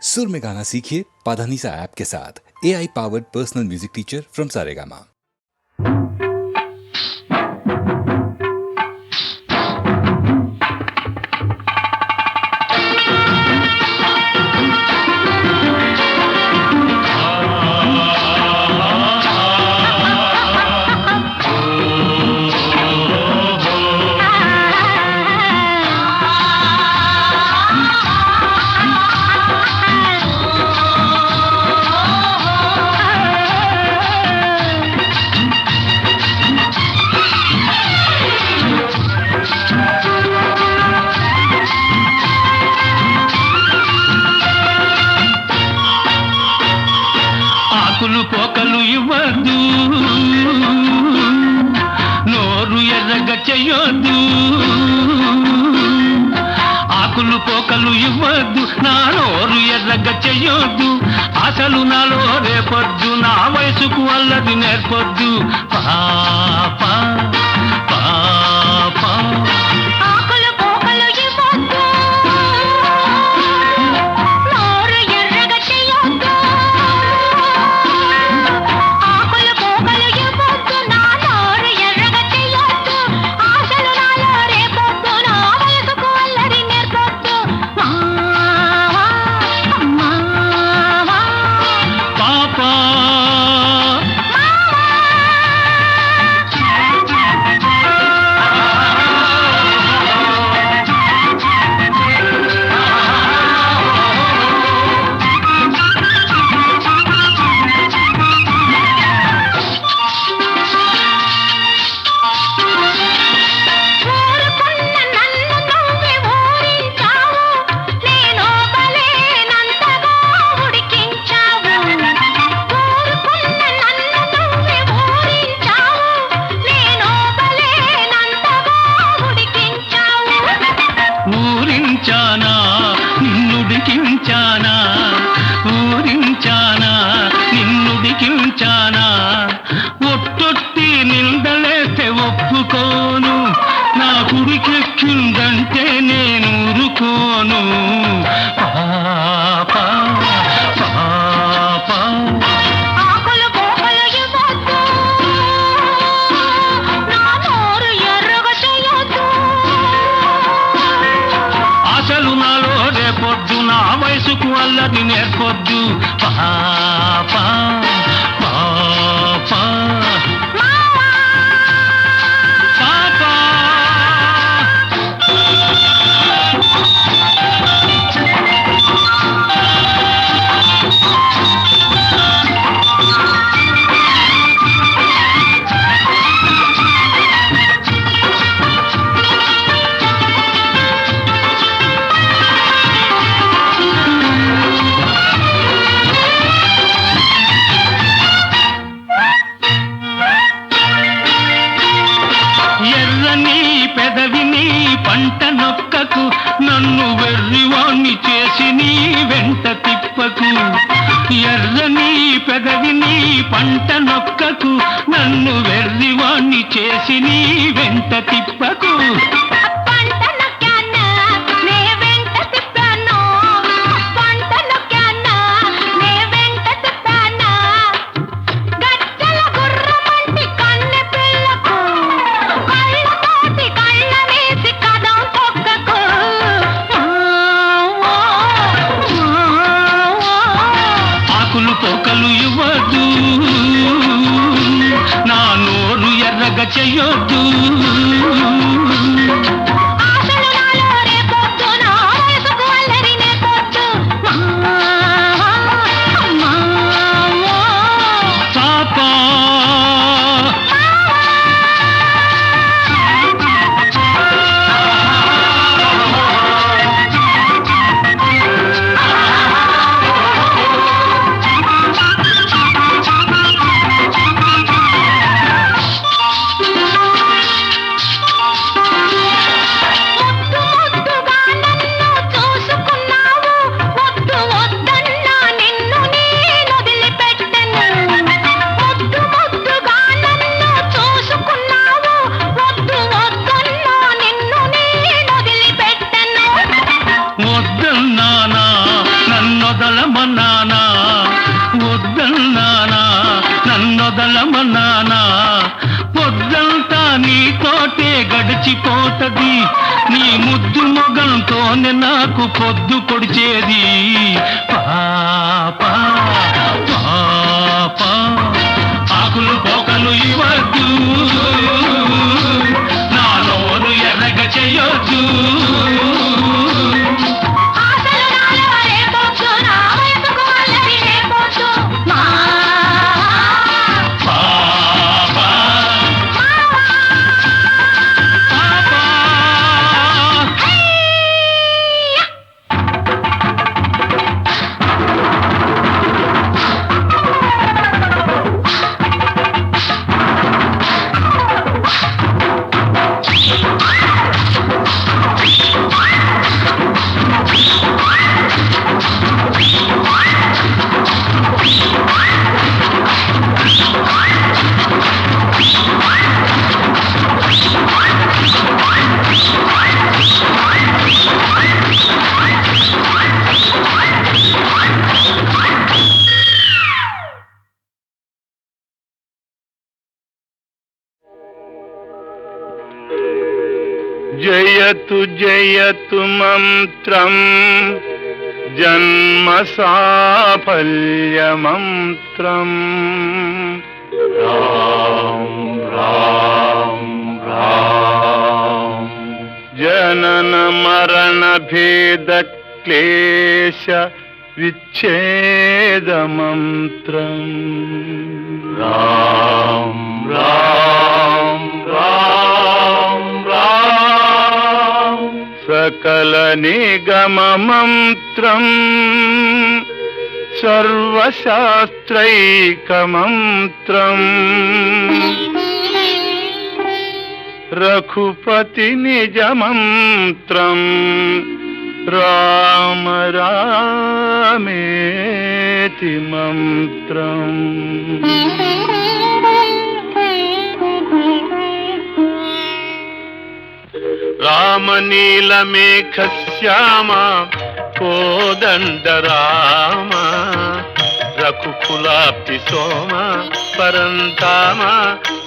सुर में गाना सीखिए पाधानीसा ऐप के साथ। AI powered personal music teacher from Saregama. ఆకులు పోకలు ఇవ్వద్దు, నోరు ఎర్రగా చెయ్యొద్దు. ఆకులు పోకలు ఇవ్వద్దు, నా నోరు ఎర్రగా చెయ్యొద్దు. అసలు నాలో రేపొద్దు, నా వయసుకు అల్లది నేర్పొద్దు. పాపా పాపా ఊరించానా నిన్నుడికించానా, ఊరించానా నిన్నుడికించానా. ఒట్టొట్టి నిందలేస్తే ఒప్పుకోను, నా కుడికెక్కిందంటే నేను ఊరుకోను. పాపా పాపా అసలు నాలో రేపొద్దు, నా వయసుకు అల్లది నేర్పొద్దు. పాపా పాపా పాపా ఎర్రని పెదవిని పంట నొక్కకు, నన్ను వెర్రివాణ్ణి చేసి నీ వెంట తిప్పకు. ఎర్రని పెదవిని పంట నొక్కకు, నన్ను వెర్రివాణ్ణి చేసి నీ వెంట తిప్పకు. ఆకులు పోకలు ఇవ్వద్దు, నా నోరు ఎర్రగా చెయ్యొద్దు. పాపా వదలమన్నానా వద్దన్నానా నన్నొదలమన్నానా పొద్దంతా నీతోటే గడిచిపోతది నీ ముద్దు మొగంతోనే నాకు పొద్దు పొడిచేది పాపా పాపా ఆకులు పోకలు ఇవ్వద్దు నా నోరు ఎర్రగ చెయ్యొద్దు జయతు జయతు మంత్రం జన్మ సాఫల్య మంత్రం రాం రాం రాం జనన మరణ భేద క్లేశ విచ్ఛేద మంత్రం రాం రాం రాం రాం సకల నిగమ మంత్రం సర్వశాస్త్రైక మంత్రం రఘుపతి నిజ మంత్రం రామ రామేతి మంత్రం రామనీలమేఘ శ్యామ కోదండ రామ రఘుకులాప్తి సోమ పరంతామ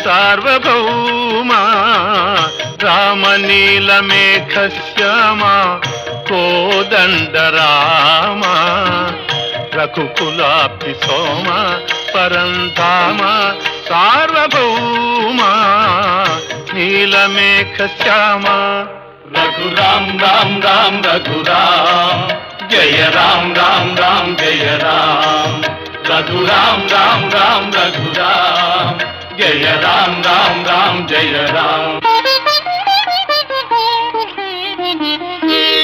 సార్వభౌమ రామనీలమేఘ శ్యామ కోదండ రామ రఘుకులాప్తి సోమ పరంతామ సార్వభౌమ నీలమేఘ శ్యామ రఘురాం రామ్ రామ్ రఘురామ్ జయ రామ్ రామ్ రామ్ జయ రామ్ రఘురామ్ రామ్ రామ్ రఘురామ్ జయ రామ్ రామ్ రామ్ జయ రామ్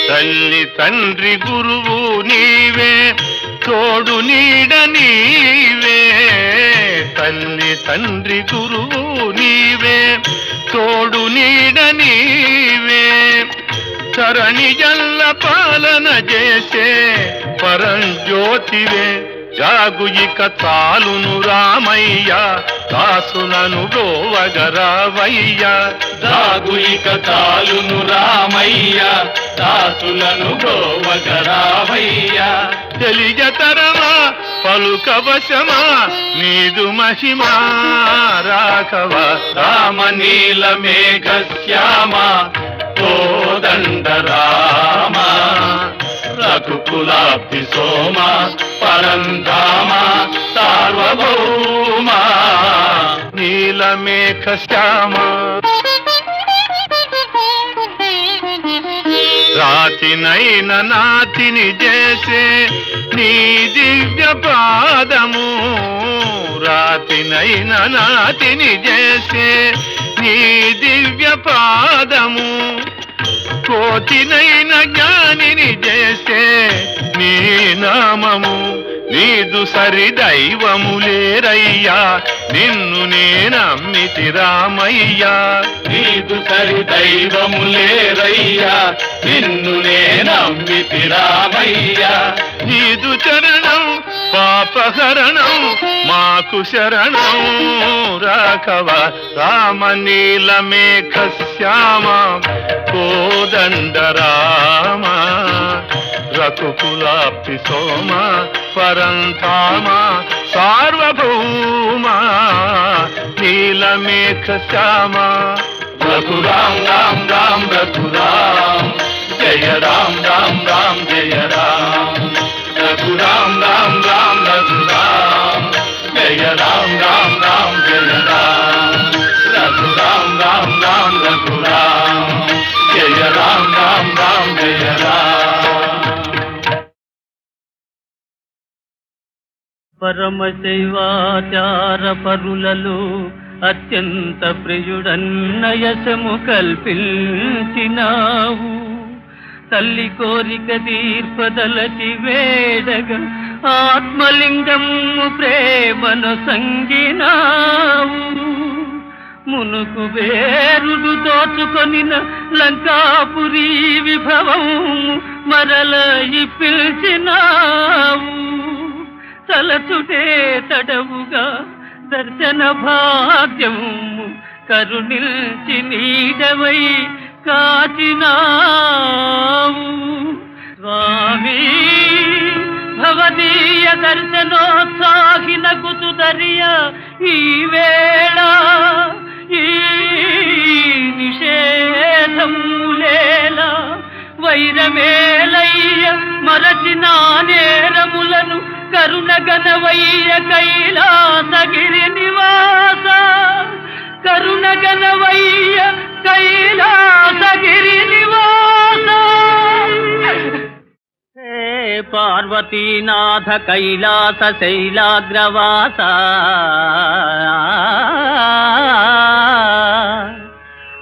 తల్లి తండ్రి గురువు నీవే తోడు నీడ నీవే తల్లి తండ్రి గురువు నీవే తోడు నీడ నీవే తరణి జల్ల పాలన చేసే పరంజ్యోతివే జాగు ఇక చాలును రామయ్య దాసులను గోవగరావయ్య జాగు ఇక చాలును రామయ్య దాసులను గోవగరావయ్య తెలియతరమా పలుకవశమా నీదు మహిమా రాఘవ రామనీల మేఘ శ్యామ కోదండ రామ రఘుకులాబ్ధి సోమ పరంధామ సార్వభౌమ నీలమేఘ శ్యామ రాతినైన నాతిని చేసే నీ దివ్య పాదము రాతినైన నాతిని చేసే నీ దివ్య పాదము కోతినైన జ్ఞానిని చేసే నీ నామము నీదు సరి దైవము లేరయ్యా నిన్ను నేనమ్మితి రామయ్యా నీదు సరి దైవము లేరయ్యా నిన్ను నేనమ్మితి రామయ్యా నీదు చరణం పాపహరణం మాకు శరణం రాఘవ రామనీలమేఘ శ్యామ కోదండ రామ రఘుకులాప్తి సోమ పరంధామ సార్వభౌమ నీలమేఘ శ్యామ రఘురామ్ రామ్ రామ్ రఘురామ్ జయ రామ్ రామ్ రామ్ జయ రామ్ రఘురామ్ రామ్ రామ్ రఘురామ్ జయ రామ్ రామ్ రామ్ జయ రామ్ రఘురామ్ రామ్ రామ్ రఘురామ్ జయ రామ్ రామ్ రామ్ జయ రామ్. పరమశైవాచార పరులలో అత్యంత ప్రియుడన్నయసము కల్పించినావు. తల్లి కోరిక తీర్పదలచి వేడగా ఆత్మలింగము ప్రేమను సంగినావు. మునుకు వేరుడు దోచుకొనిన లంకాపురి విభవము మరల పిలిచినావు. తలచుటే తడవుగా దర్శన భాగ్యము కరుణిల్చి నీడవై కాచినావు. స్వామి భవదీయ దర్శనోత్సాహిన కుతుదరియ ఈ వేళ ఈ నిషేధములేల వైరమేలయ్య మరచిన నేరములను కరుణగనవయ్య కైలాసగిరి నివాస కరుణగనవయ్య కైలాసగిరి నివాస. హే పార్వతీనాథ కైలాస శైలాగ్రవాస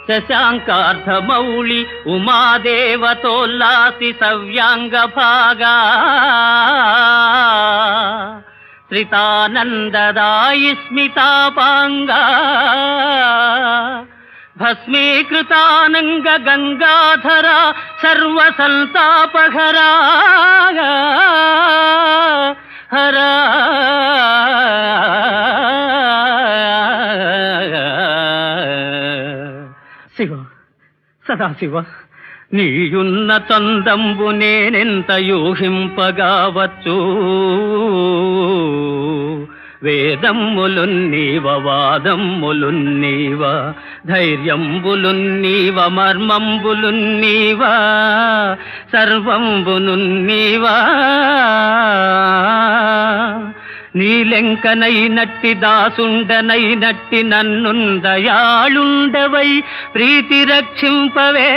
శశాంకార్ధమౌళి ఉమాదేవతోల్లాసి సవ్యాంగ భాగా శ్రితానందదాయి స్మితాపాంగా భస్మీకృతానంగ గంగాధర సర్వసంతాపహరా హరా శివ సదాశివ నీయున్న చందంబు నేనెంత యూహింపగావచ్చు. వేదమ్ములున్నీవ వాదమ్ములున్నీవ ధైర్యంబులున్నీవ మర్మంబులున్నీవ సర్వంబునున్నీవ. నీలెంకనైనట్టి దాసుండనైనట్టి నన్నుందయాళుండవై ప్రీతి రక్షింపవే.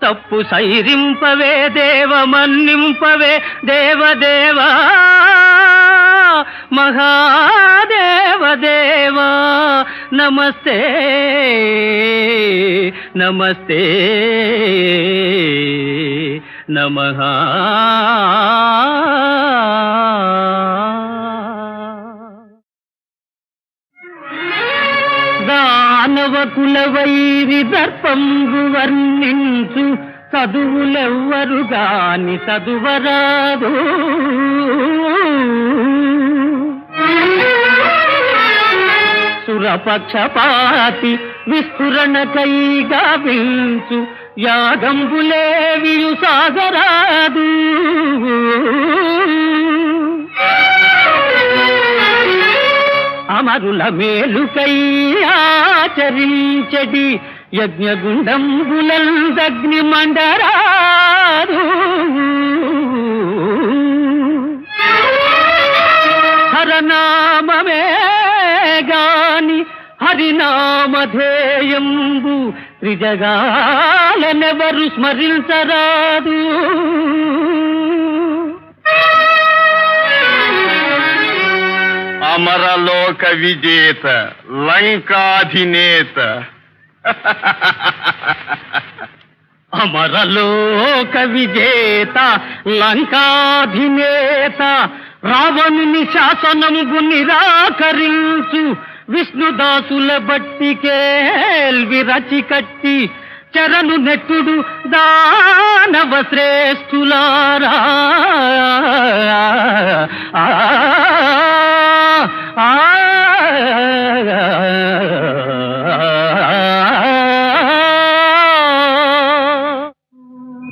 తప్పు సైరింపవే దేవ మన్నింపవే దేవదేవా మహాదేవదేవా. నమస్తే నమస్తే నమః. దానవ కులవైరి దర్పంబు వర్ణించు చదువులెవ్వరు గాని చదువరాదు. సురపక్షపాతి విస్ఫురణకై గావించు యాగంబులేవియు సాగరాదు. అమరుల మేలుకై ఆచరించడి యజ్ఞగుండంబులందగ్ని మండరాదు. హరనామమే గాని హరినామధేయంబు త్రిజగాలనెవరు స్మరించరాదు. అమరలోక విజేత లంకాధినేత అమరలోక విజేత లంకాధినేత రావణుని శాసనంబు నిరాకరించు విష్ణుదాసుల బట్టికేల్వి రచి కట్టి చరణు నెట్టుడు దానవ శ్రేష్ఠులారా.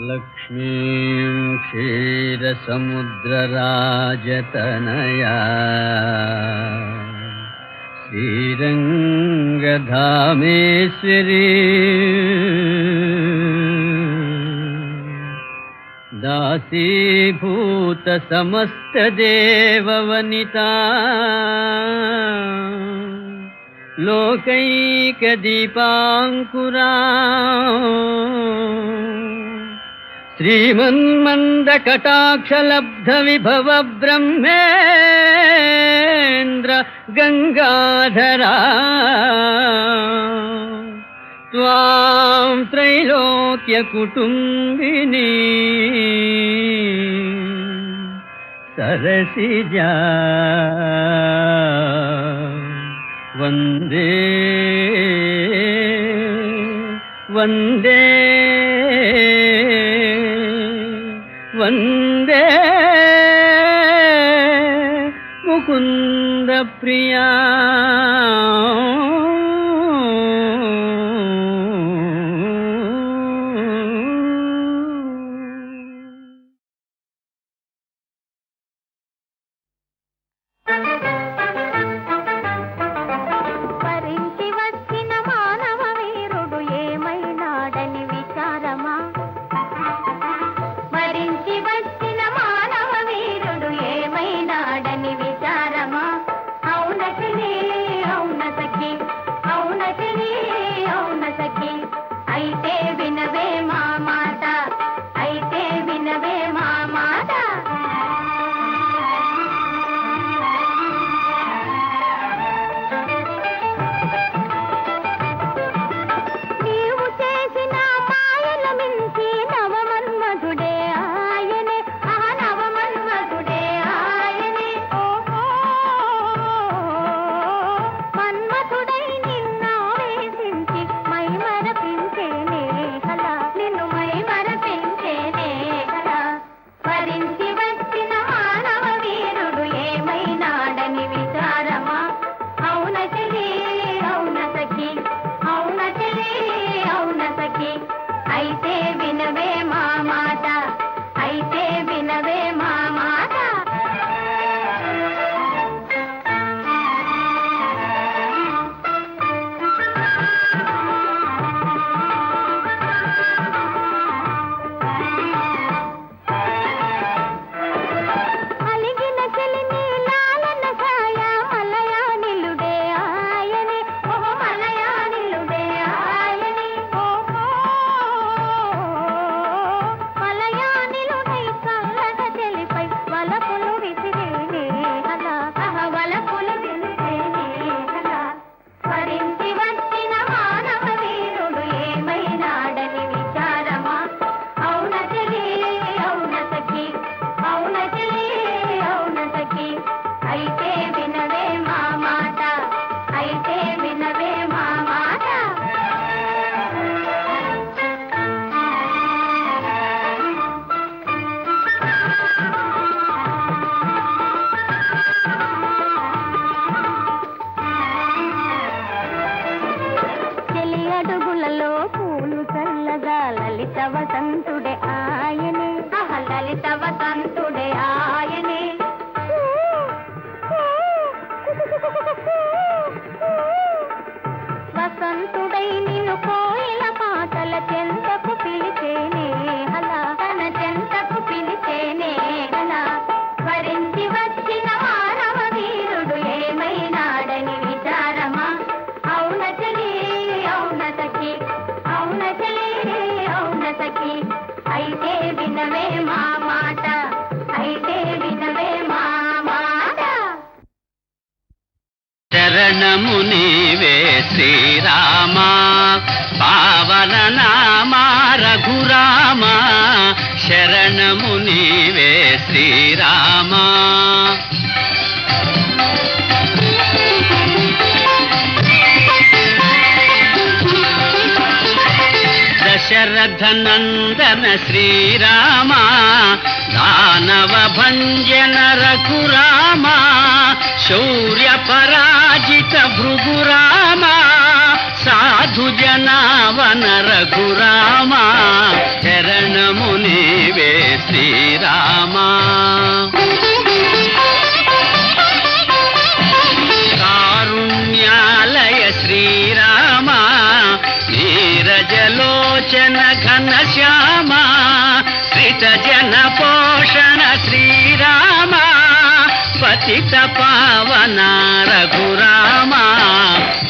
లక్ష్మీం క్షీరసముద్ర రాజతనయా శ్రీరంగధామేశ్వరి దాసీభూత సమస్త దేవవనితా లోకైక దీపాంకురా శ్రీమన్మంద కటాక్షలబ్ధ విభవ బ్రహ్మేంద్ర గంగాధరా త్వాం త్రైలోక్య కుటుంబిని సరసిజా వందే వందే వందే ముకుంద ప్రియా శరణము నీవే శ్రీరామా పావన నామా రఘురామా శరణము నీవే శ్రీరామా దశరథ నందన శ్రీరామా దానవ భంజన రఘురామా శౌర్య పరాజిత భృగురామా సాధు జనావన రఘురామా శరణము నీవే శ్రీరామా శ్రిత జన పోషణ శ్రీరామ పతిత పావన రఘురామ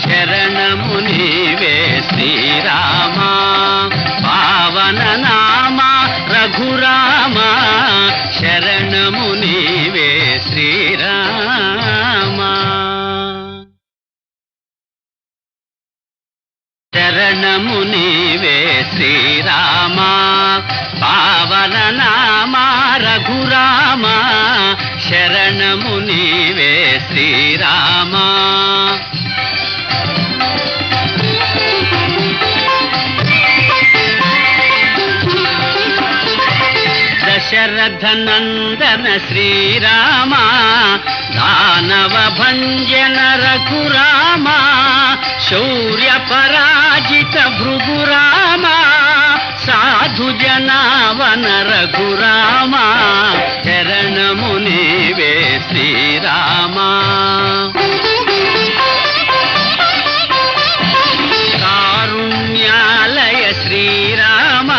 శరణము నీవే శ్రీరామ పావన నామ రఘురామ శరణము నీవే శ్రీరామ శరణము నీవే శ్రీరామ పావన నామ రఘురామ శరణము నీవే శ్రీరామ దశరథ నందన శ్రీరామ దానవ భంజన రఘురామ శౌర్య పరాజిత భృగురామ సాధు జనావన రఘురామ శరణము నీవే శ్రీరామ కారుణ్యాలయ శ్రీరామ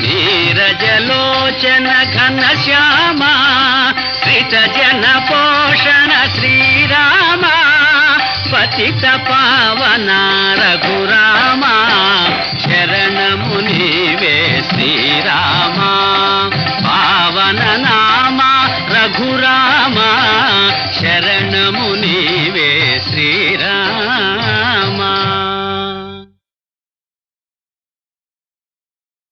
నీరజలోచన ఘనశ్యామ శ్రిత జన పోషణ శ్రీరామ పతిత పావన రఘురామ